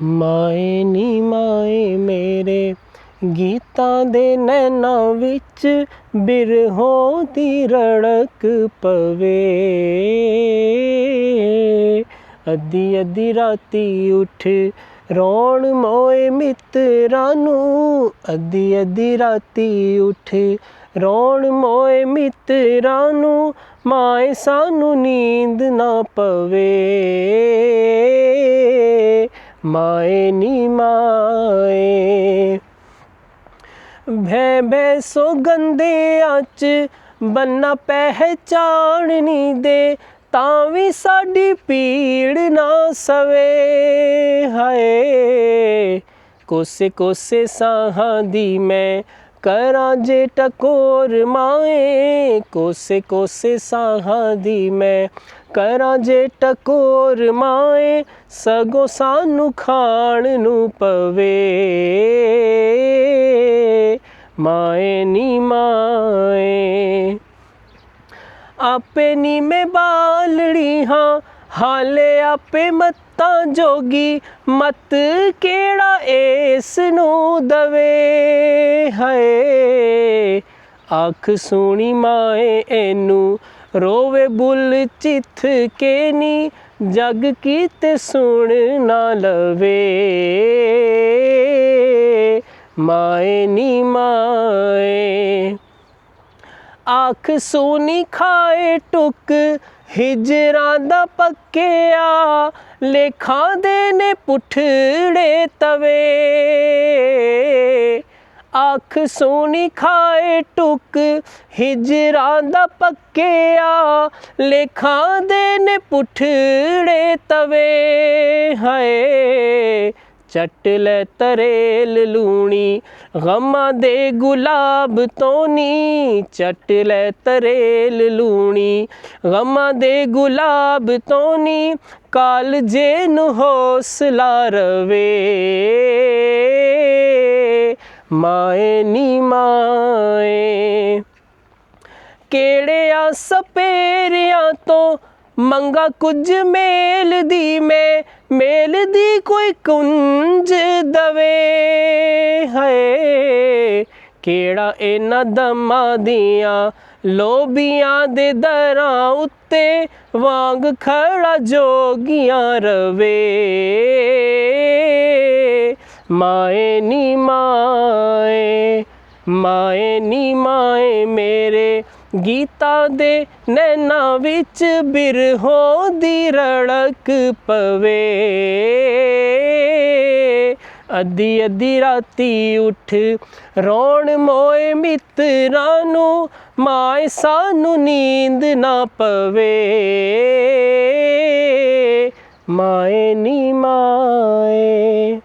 माए नी माए मेरे गीतां दे नैना विच बिरहों दी रड़क पवे। अद्धी अद्धी राती उठ रोण मोए मित्तरां नूं, अद्धी अद्धी राती उठ रोण मोए मित्तरां नूं, माए सानू नींद ना पवे। माए नी माए भै भै सौगंधियां च बन्ना पहचान नी दे, तां वी साडी पीड़ ना सवे। हाय कोसे कोसे साहां दी मैं करां जे टकोर माए, कोसे कोसे साहां दी मैं करां जे टकोर माए, सगों सानू खाण नू पवे। माए नी माए आपे नी मैं बालड़ी हाँ, हाले आपे मत्तां जोगी, मत केड़ा इस नू दवे। हाय आख सुनी माए एनू रोवे बुल चित्थ के नी, जग कीते सुन ना लवे। माए नी माए आख सोनी खाए टुक हिजरां दा पक्किया, लेखां दे ने पुठड़े तवे। आख सोनी खाए टुक हिजरां दा पक्किया, लेखां दे ने पुठड़े तवे। हाय चट लै तरेल लूणी गमां दे गुलाब तो नी, चट लै तरेल लूणी गमां दे गुलाब तो नी, कालजे नू हौसला रवे। माए नी माए केड़े सपेरियां तो मंगा कुछ मेल दी मैं, मेल दी कोई कुंज दवे। हाय केड़ा इन्हां दमां दियां लोबियां दे दरां उत्ते, वांग खड़ा जोगियां रवे। माए नी माए माए नी माए मेरे गीतां दे नैना विच बिरहों दी रड़क पवे। अद्धी अद्धी राती उठ रोण मोए मित्तरां नूं, माए सानू नींद ना पवे। माए नी माए।